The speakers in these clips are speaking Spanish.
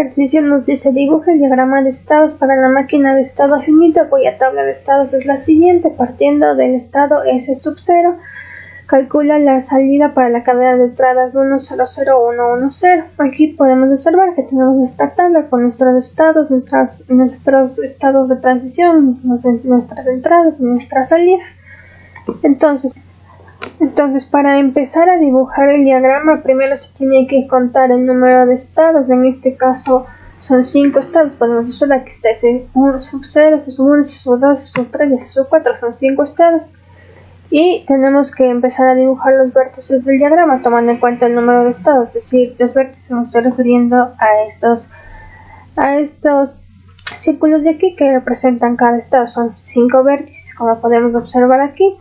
ejercicio nos dice dibuja el diagrama de estados para la máquina de estado finito cuya tabla de estados es la siguiente. Partiendo del estado S sub 0, calcula la salida para la cadena de entradas 1, 0, 0, 1, 1, 0. Aquí podemos observar que tenemos nuestra tabla con nuestros estados, nuestros estados de transición, nuestras entradas y nuestras salidas. Entonces, para empezar a dibujar el diagrama, primero se tiene que contar el número de estados. En este caso son 5 estados. Podemos decir que está ese 1 sub 0, ese sub 1, ese sub 2, ese sub 3 y ese sub 4. Son 5 estados. Y tenemos que empezar a dibujar los vértices del diagrama tomando en cuenta el número de estados. Es decir, los vértices me estoy refiriendo a estos círculos de aquí que representan cada estado. Son 5 vértices, como podemos observar aquí.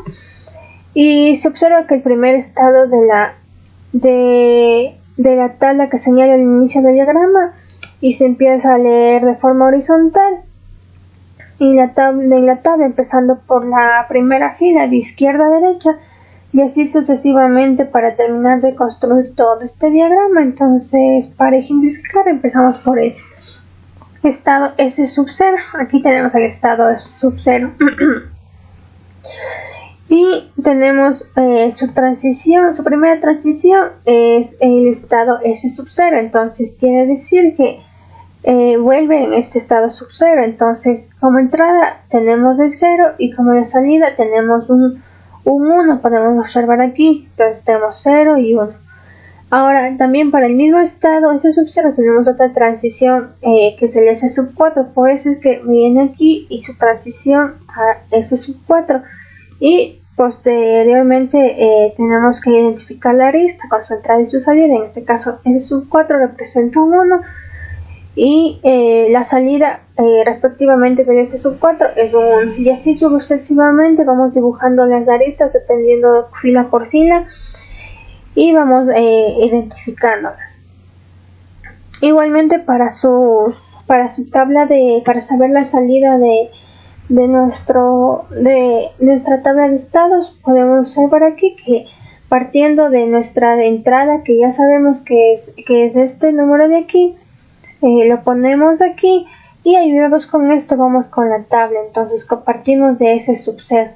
Y se observa que el primer estado de la tabla que señala el inicio del diagrama y se empieza a leer de forma horizontal y la tabla empezando por la primera fila de izquierda a derecha y así sucesivamente para terminar de construir todo este diagrama. Entonces, para ejemplificar, empezamos por el estado S sub 0. Aquí tenemos el estado S sub 0. Y tenemos su primera transición es el estado S sub 0, entonces quiere decir que vuelve en este estado sub 0, entonces como entrada tenemos el 0 y como de salida tenemos un 1, podemos observar aquí, entonces tenemos 0 y 1. Ahora también para el mismo estado S sub 0 tenemos otra transición que es el S sub 4, por eso es que viene aquí y su transición a S sub 4. Y posteriormente tenemos que identificar la arista con su entrada y su salida. En este caso S sub 4 representa un 1 y la salida respectivamente de S sub 4 es un 1. Y así sucesivamente vamos dibujando las aristas dependiendo fila por fila y vamos identificándolas. Igualmente para su tabla para saber la salida de nuestra tabla de estados, podemos observar aquí que partiendo de nuestra entrada, que ya sabemos que es este número de aquí, lo ponemos aquí y ayudados con esto vamos con la tabla. Entonces partimos de S sub 0.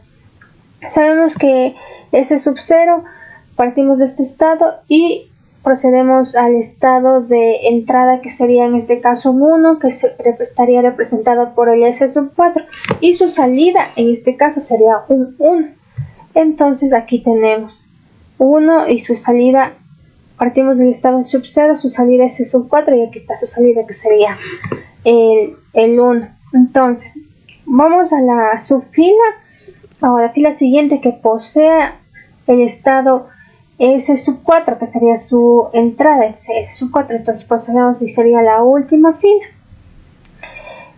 Sabemos que S sub 0 partimos de este estado y procedemos al estado de entrada que sería en este caso un 1 que estaría representado por el S sub 4 y su salida en este caso sería un 1. Entonces aquí tenemos 1 y su salida, partimos del estado sub 0, su salida es S sub 4 y aquí está su salida que sería el 1. Entonces vamos a la subfila, ahora fila siguiente que posea el estado S sub 4 que sería su entrada, S sub 4, entonces procedemos y sería la última fila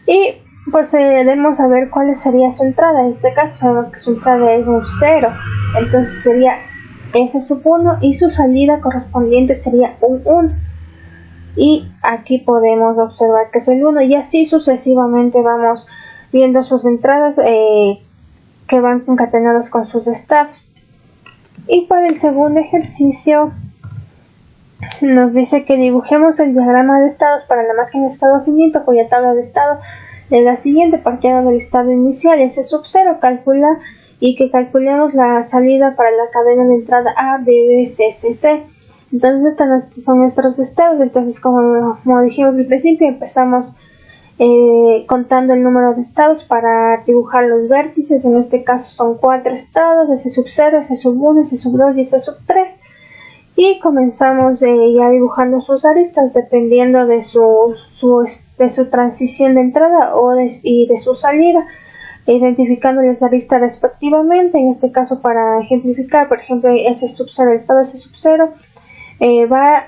y procedemos a ver cuál sería su entrada. En este caso sabemos que su entrada es un 0, entonces sería S sub 1 y su salida correspondiente sería un 1 y aquí podemos observar que es el 1 y así sucesivamente vamos viendo sus entradas que van concatenados con sus estados. Y para el segundo ejercicio nos dice que dibujemos el diagrama de estados para la máquina de estado finito cuya tabla de estado es la siguiente. Partiendo del estado inicial S sub 0, calcula y que calculemos la salida para la cadena de entrada A, B, B, C, C, C. Entonces estos son nuestros estados. Entonces como dijimos al principio, empezamos contando el número de estados para dibujar los vértices. En este caso son 4 estados, S sub 0, S sub 1, S sub 2 y S sub 3 y comenzamos ya dibujando sus aristas dependiendo de su transición de entrada y de su salida, identificando las aristas respectivamente. En este caso, para ejemplificar, por ejemplo, S sub 0, el estado S sub 0 va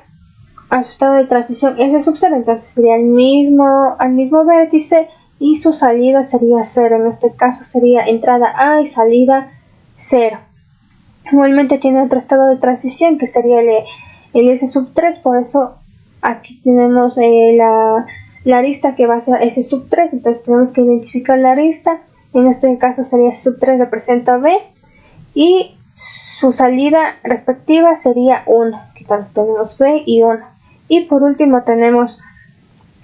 a su estado de transición S sub 0, entonces sería al mismo vértice y su salida sería 0. En este caso sería entrada A y salida 0. Igualmente tiene otro estado de transición que sería el S sub 3, por eso aquí tenemos la arista que va hacia S sub 3, entonces tenemos que identificar la arista. En este caso sería S sub 3 representa B y su salida respectiva sería 1, entonces tenemos B y 1. Y por último tenemos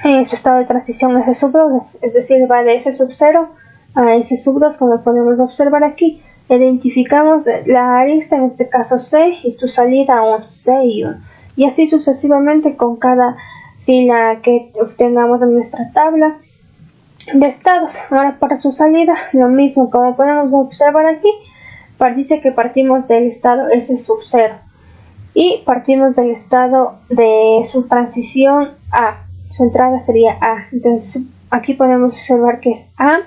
su estado de transición S sub 2, es decir, va de S sub 0 a S sub 2, como podemos observar aquí. Identificamos la arista, en este caso C, y su salida 1, C y 1, y así sucesivamente con cada fila que obtengamos en nuestra tabla de estados. Ahora para su salida, lo mismo, como podemos observar aquí, dice que partimos del estado S sub 0 y partimos del estado de su transición A, su entrada sería A, entonces aquí podemos observar que es A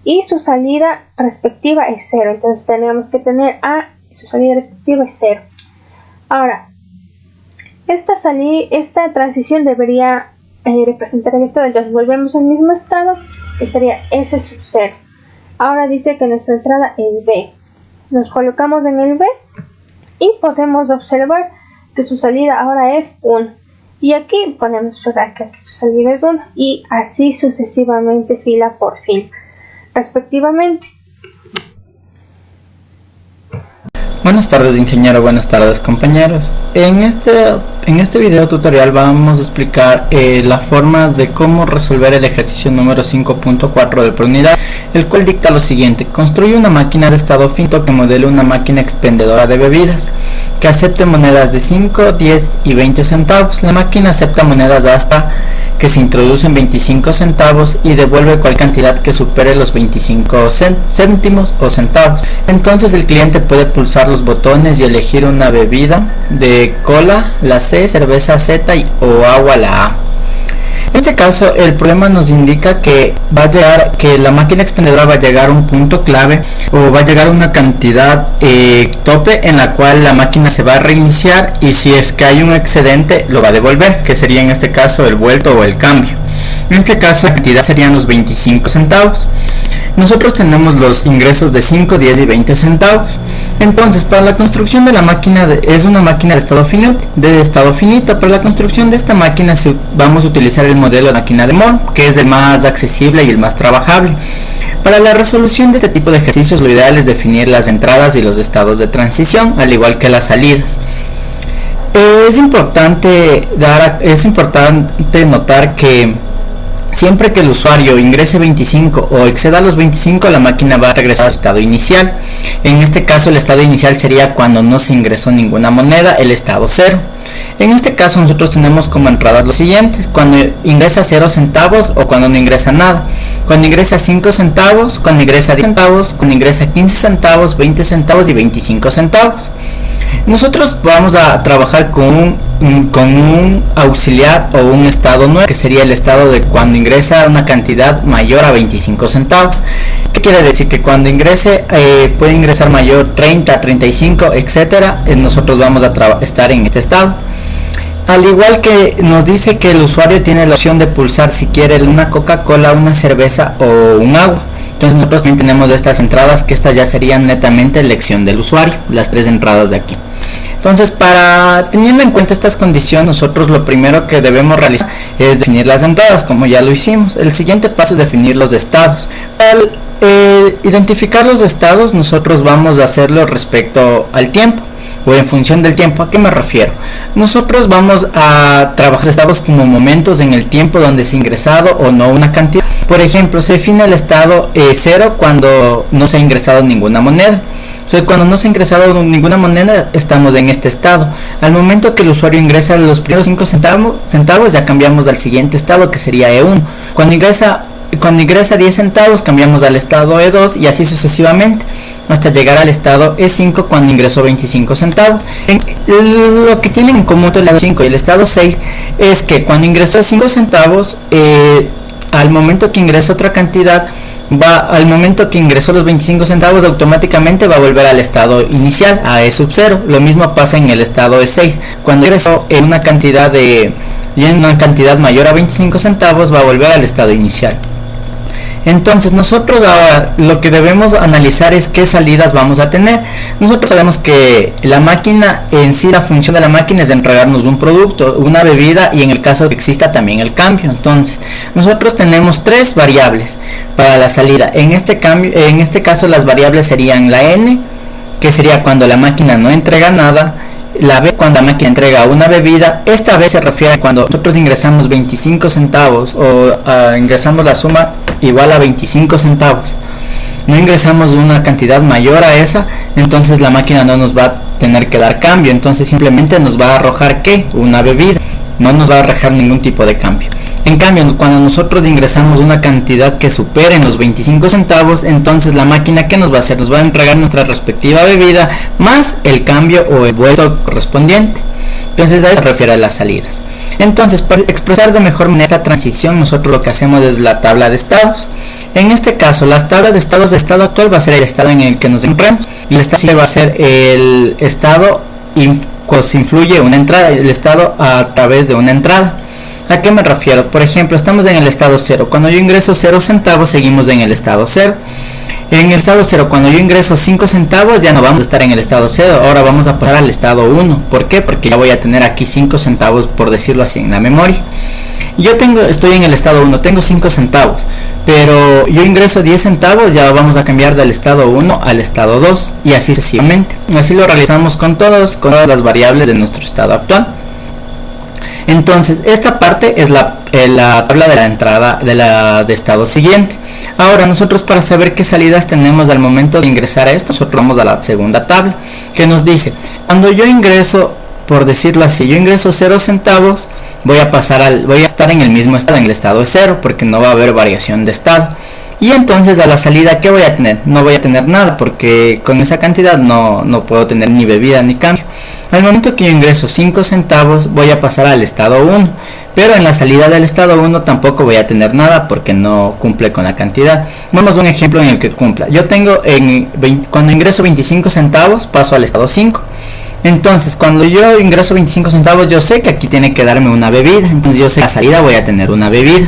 y su salida respectiva es 0, entonces tenemos que tener A y su salida respectiva es 0. Ahora, esta transición debería representar el estado, entonces volvemos al mismo estado, que sería S sub 0. Ahora dice que nuestra entrada es B, nos colocamos en el B y podemos observar que su salida ahora es 1, y aquí podemos observar que aquí su salida es 1, y así sucesivamente, fila por fila, respectivamente. Buenas tardes, ingeniero, buenas tardes, compañeros. En este video tutorial vamos a explicar la forma de cómo resolver el ejercicio número 5.4 del ProUnidad, el cual dicta lo siguiente: construye una máquina de estado finito que modele una máquina expendedora de bebidas que acepte monedas de 5, 10 y 20 centavos. La máquina acepta monedas hasta que se introducen 25 centavos y devuelve cualquier cantidad que supere los 25 céntimos o centavos. Entonces el cliente puede pulsar los botones y elegir una bebida de cola, la C, cerveza Z o agua, la A. En este caso el problema nos indica que la máquina expendedora va a llegar a un punto clave, o va a llegar a una cantidad tope, en la cual la máquina se va a reiniciar, y si es que hay un excedente lo va a devolver, que sería en este caso el vuelto o el cambio. En este caso la cantidad serían los 25 centavos. Nosotros tenemos los ingresos de 5, 10 y 20 centavos. Entonces, para la construcción de la máquina, es una máquina de estado finito. Para la construcción de esta máquina vamos a utilizar el modelo de máquina de Moore, que es el más accesible y el más trabajable. Para la resolución de este tipo de ejercicios, lo ideal es definir las entradas y los estados de transición, al igual que las salidas. Es importante notar que siempre que el usuario ingrese 25 o exceda los 25, la máquina va a regresar a su estado inicial. En este caso, el estado inicial sería cuando no se ingresó ninguna moneda, el estado 0. En este caso nosotros tenemos como entradas los siguientes: cuando ingresa 0 centavos o cuando no ingresa nada, cuando ingresa 5 centavos, cuando ingresa 10 centavos, cuando ingresa 15 centavos, 20 centavos y 25 centavos. Nosotros vamos a trabajar con un auxiliar o un estado 9, que sería el estado de cuando ingresa una cantidad mayor a 25 centavos. ¿Qué quiere decir? Que cuando ingrese, puede ingresar mayor 30, 35, etcétera. Nosotros vamos a estar en este estado. Al igual que nos dice que el usuario tiene la opción de pulsar si quiere una Coca-Cola, una cerveza o un agua. Entonces nosotros también tenemos de estas entradas, que estas ya serían netamente elección del usuario, las 3 entradas de aquí. Entonces, teniendo en cuenta estas condiciones, nosotros lo primero que debemos realizar es definir las entradas, como ya lo hicimos. El siguiente paso es definir los estados. Al identificar los estados, nosotros vamos a hacerlo respecto al tiempo, o en función del tiempo. ¿A qué me refiero? Nosotros vamos a trabajar estados como momentos en el tiempo donde se ha ingresado o no una cantidad. Por ejemplo, se define el estado 0 cuando no se ha ingresado ninguna moneda. O sea, cuando no se ha ingresado ninguna moneda, estamos en este estado. Al momento que el usuario ingresa los primeros 5 centavos, ya cambiamos al siguiente estado, que sería E1. Cuando ingresa 10 centavos, cambiamos al estado E2, y así sucesivamente, hasta llegar al estado E5 cuando ingresó 25 centavos. Lo que tienen en común el estado 5 y el estado 6 es que cuando ingresó 5 centavos, al momento que ingresa otra cantidad, al momento que ingresó los 25 centavos, automáticamente va a volver al estado inicial, a E sub 0. Lo mismo pasa en el estado E6. Cuando ingresó en una cantidad mayor a 25 centavos, va a volver al estado inicial. Entonces nosotros ahora lo que debemos analizar es qué salidas vamos a tener. Nosotros sabemos que la máquina en sí, la función de la máquina es de entregarnos un producto, una bebida, y en el caso que exista también el cambio. Entonces nosotros tenemos 3 variables para la salida. En este caso las variables serían la n, que sería cuando la máquina no entrega nada, la vez cuando la máquina entrega una bebida, esta vez se refiere a cuando nosotros ingresamos 25 centavos o ingresamos la suma igual a 25 centavos. No ingresamos una cantidad mayor a esa, entonces la máquina no nos va a tener que dar cambio, entonces simplemente nos va a arrojar ¿qué? Una bebida, no nos va a arrojar ningún tipo de cambio. En cambio, cuando nosotros ingresamos una cantidad que supere los 25 centavos, entonces la máquina ¿qué nos va a hacer? Nos va a entregar nuestra respectiva bebida más el cambio o el vuelto correspondiente. Entonces a eso se refiere a las salidas. Entonces, para expresar de mejor manera esta transición, nosotros lo que hacemos es la tabla de estados. En este caso, la tabla de estados de estado actual va a ser el estado en el que nos encontramos, y el estado va a ser el estado que influye una entrada, el estado a través de una entrada. ¿A qué me refiero? Por ejemplo, estamos en el estado 0. Cuando yo ingreso 0 centavos, seguimos en el estado 0. En el estado 0, cuando yo ingreso 5 centavos, ya no vamos a estar en el estado 0. Ahora vamos a pasar al estado 1. ¿Por qué? Porque ya voy a tener aquí 5 centavos, por decirlo así, en la memoria. Estoy en el estado 1, tengo 5 centavos. Pero yo ingreso 10 centavos, ya vamos a cambiar del estado 1 al estado 2. Y así sucesivamente. Así lo realizamos con todas las variables de nuestro estado actual. Entonces, esta parte es la tabla de la entrada de estado siguiente. Ahora, nosotros para saber qué salidas tenemos al momento de ingresar a esto, nosotros vamos a la segunda tabla, que nos dice, cuando yo ingreso, por decirlo así, yo ingreso 0 centavos, voy a estar en el mismo estado, en el estado de 0, porque no va a haber variación de estado. Y entonces a la salida, ¿qué voy a tener? No voy a tener nada, porque con esa cantidad no puedo tener ni bebida ni cambio. Al momento que yo ingreso 5 centavos, voy a pasar al estado 1. Pero en la salida del estado 1 tampoco voy a tener nada, porque no cumple con la cantidad. Vamos a un ejemplo en el que cumpla. Yo tengo, cuando ingreso 25 centavos, paso al estado 5. Entonces, cuando yo ingreso 25 centavos, yo sé que aquí tiene que darme una bebida. Entonces yo sé que a la salida voy a tener una bebida.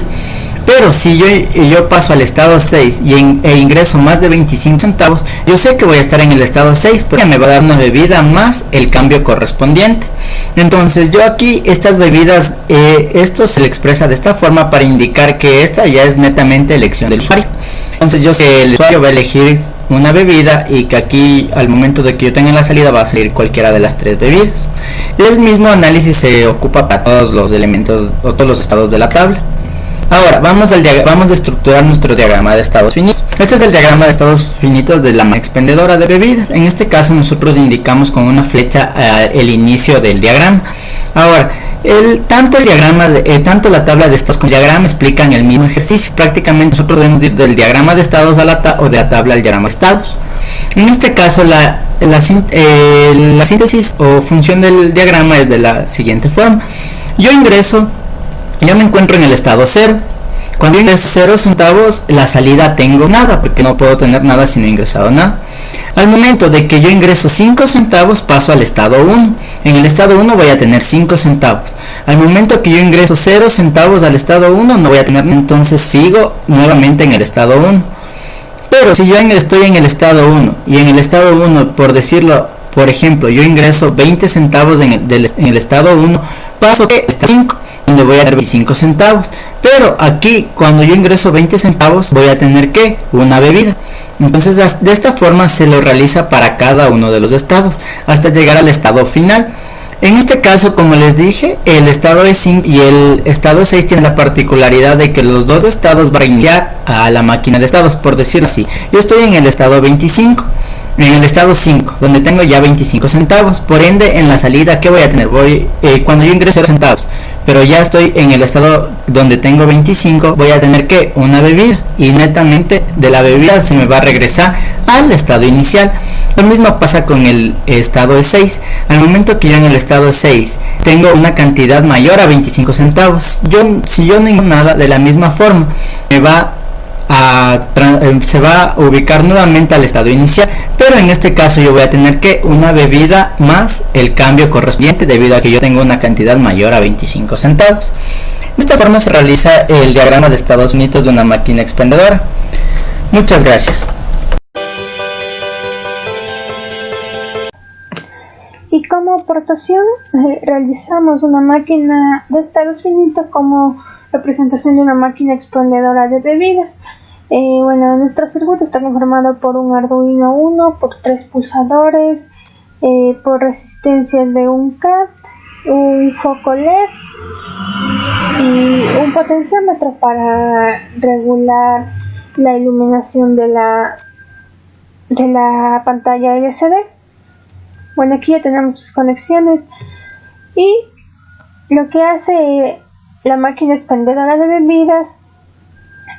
Pero si yo paso al estado 6 e ingreso más de 25 centavos, yo sé que voy a estar en el estado 6, porque me va a dar una bebida más el cambio correspondiente. Entonces yo aquí estas bebidas, esto se le expresa de esta forma para indicar que esta ya es netamente elección del usuario. Entonces yo sé que el usuario va a elegir una bebida y que aquí al momento de que yo tenga la salida va a salir cualquiera de las 3 bebidas. El mismo análisis se ocupa para todos los elementos o todos los estados de la tabla. Ahora, vamos a estructurar nuestro diagrama de estados finitos. Este es el diagrama de estados finitos de la máquina expendedora de bebidas. En este caso nosotros indicamos con una flecha el inicio del diagrama. Ahora, tanto la tabla de estados como el diagrama explican el mismo ejercicio. Prácticamente nosotros debemos ir del diagrama de estados o de la tabla al diagrama de estados. En este caso la síntesis o función del diagrama es de la siguiente forma. Yo me encuentro en el estado 0. Cuando yo ingreso 0 centavos, la salida tengo nada, porque no puedo tener nada si no he ingresado nada. Al momento de que yo ingreso 5 centavos, paso al estado 1. En el estado 1 voy a tener 5 centavos. Al momento que yo ingreso 0 centavos al estado 1, no voy a tener nada, entonces sigo nuevamente en el estado 1. Pero si yo estoy en el estado 1, y en el estado 1, por decirlo, por ejemplo, yo ingreso 20 centavos en el estado 1, paso al estado 5. Donde voy a tener 25 centavos, pero aquí cuando yo ingreso 20 centavos voy a tener ¿qué? Una bebida. Entonces de esta forma se lo realiza para cada uno de los estados hasta llegar al estado final. En este caso, como les dije, el estado 5 y el estado 6 tienen la particularidad de que los dos estados van a iniciar a la máquina de estados, por decirlo así. Yo estoy en el estado 25. En el estado 5, donde tengo ya 25 centavos, por ende en la salida, ¿qué voy a tener? Cuando yo ingreso 0 centavos, pero ya estoy en el estado donde tengo 25, voy a tener que una bebida, y netamente de la bebida se me va a regresar al estado inicial. Lo mismo pasa con el estado 6. Al momento que yo en el estado 6 tengo una cantidad mayor a 25 centavos, si yo no hago nada, de la misma forma se va a ubicar nuevamente al estado inicial, pero en este caso yo voy a tener que una bebida más el cambio correspondiente, debido a que yo tengo una cantidad mayor a 25 centavos. De esta forma se realiza el diagrama de estados finitos de una máquina expendedora. Muchas gracias. Y como aportación realizamos una máquina de estados finitos como representación de una máquina expendedora de bebidas. Nuestro circuito está conformado por un Arduino Uno, por 3 pulsadores, por resistencia de un CAT, un foco LED y un potenciómetro para regular la iluminación de la pantalla LCD. Bueno, aquí ya tenemos sus conexiones y lo que hace la máquina expendedora de bebidas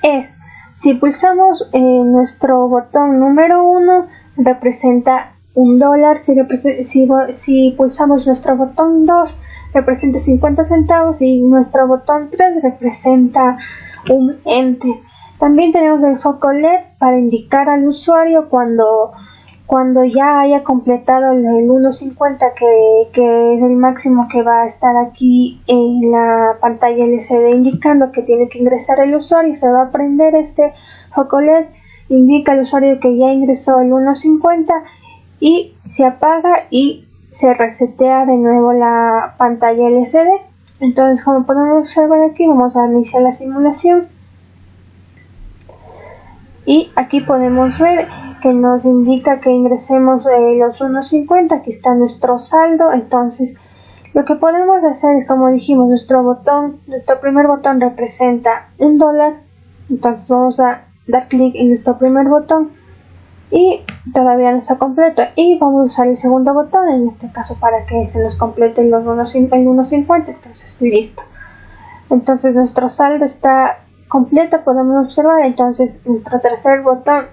es, si pulsamos nuestro botón número 1 representa $1, si pulsamos nuestro botón 2 representa 50 centavos y nuestro botón 3 representa un enter. También tenemos el foco LED para indicar al usuario cuando ya haya completado el 1.50 que es el máximo que va a estar aquí en la pantalla LCD indicando que tiene que ingresar el usuario. Se va a prender este foco LED, indica al usuario que ya ingresó el 1.50 y se apaga y se resetea de nuevo la pantalla LCD. Entonces, como podemos observar aquí, vamos a iniciar la simulación y aquí podemos ver que nos indica que ingresemos los 1.50, aquí está nuestro saldo. Entonces lo que podemos hacer es, como dijimos, nuestro primer botón representa $1, entonces vamos a dar clic en nuestro primer botón y todavía no está completo y vamos a usar el segundo botón, en este caso para que se nos complete el 1.50, entonces listo. Entonces nuestro saldo está completo, podemos observar. Entonces nuestro tercer botón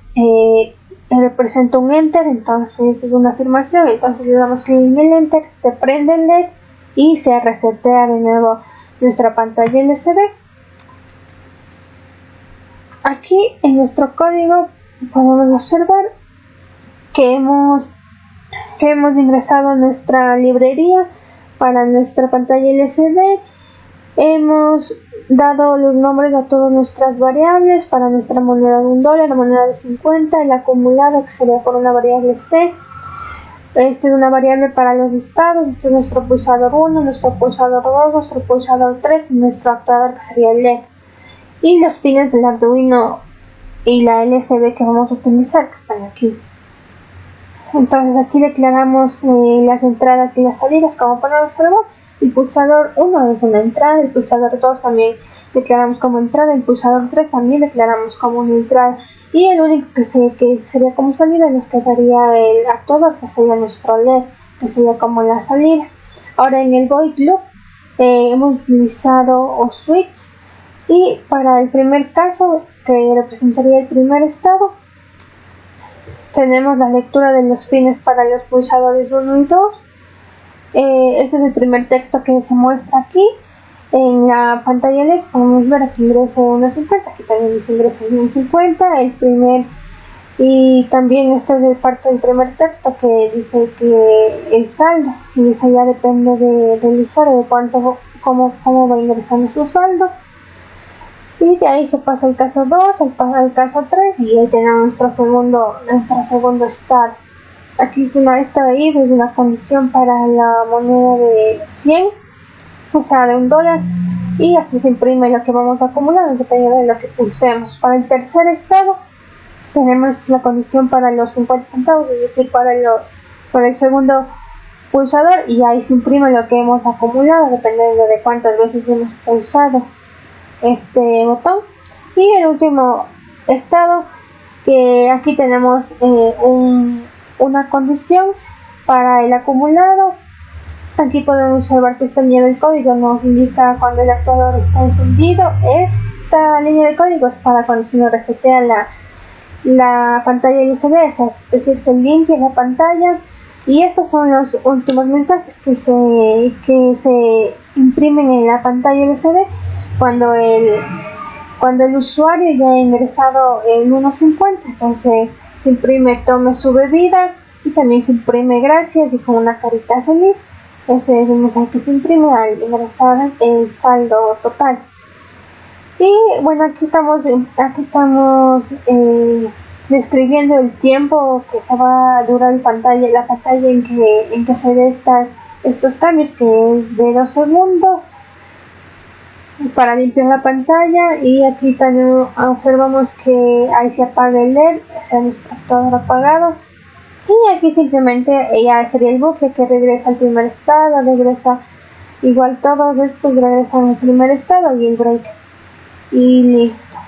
representa un enter, entonces es una afirmación, entonces le damos clic en el enter, se prende el LED y se resetea de nuevo nuestra pantalla LCD. Aquí en nuestro código podemos observar que hemos ingresado a nuestra librería para nuestra pantalla LCD. Hemos dado los nombres a todas nuestras variables para nuestra moneda de $1, la moneda de 50, el acumulado que sería por una variable C. Esta es una variable para los estados. Este es nuestro pulsador 1, nuestro pulsador 2, nuestro pulsador 3 y nuestro actuador que sería el LED. Y los pines del Arduino y la LCD que vamos a utilizar, que están aquí. Entonces aquí declaramos las entradas y las salidas, como podemos observar. El pulsador 1 es una entrada, el pulsador 2 también declaramos como entrada, el pulsador 3 también declaramos como una entrada y el único que sería como salida nos quedaría el actuador, que sería nuestro LED, que sería como la salida. Ahora en el void loop hemos utilizado switch y para el primer caso, que representaría el primer estado, tenemos la lectura de los pines para los pulsadores 1 y 2. Este es el primer texto que se muestra aquí en la pantalla LED. Podemos ver aquí ingrese 1.50, aquí también dice ingrese 1.50, el primer, y también este es el parte del primer texto que dice que el saldo, y eso ya depende del usuario, de cómo va ingresando su saldo. Y de ahí se pasa al caso 2, al caso 3 y ahí tenemos nuestro segundo estado. Aquí esta if es una condición para la moneda de 100, o sea de $1, y aquí se imprime lo que vamos a acumular dependiendo de lo que pulsemos. Para el tercer estado tenemos la condición para los 50 centavos, es decir, para el segundo pulsador, y ahí se imprime lo que hemos acumulado dependiendo de cuántas veces hemos pulsado este botón. Y el último estado, que aquí tenemos una condición para el acumulado. Aquí podemos observar que esta línea del código nos indica cuando el actuador está encendido. Esta línea de código es para cuando se nos resetea la pantalla LCD, es decir, se limpia la pantalla. Y estos son los últimos mensajes que se imprimen en la pantalla LCD cuando el usuario ya ha ingresado el 1.50, entonces se imprime tome su bebida y también se imprime gracias y con una carita feliz. Ese es el mensaje que se imprime al ingresar el saldo total. Y bueno, aquí estamos describiendo el tiempo que se va a durar la pantalla en que se ve estos cambios, que es de 2 segundos para limpiar la pantalla. Y aquí también observamos que ahí se apaga el LED, ese es nuestro actuador apagado. Y aquí simplemente ya sería el bucle que regresa al primer estado, regresa igual todos estos regresan al primer estado y el break. Y listo.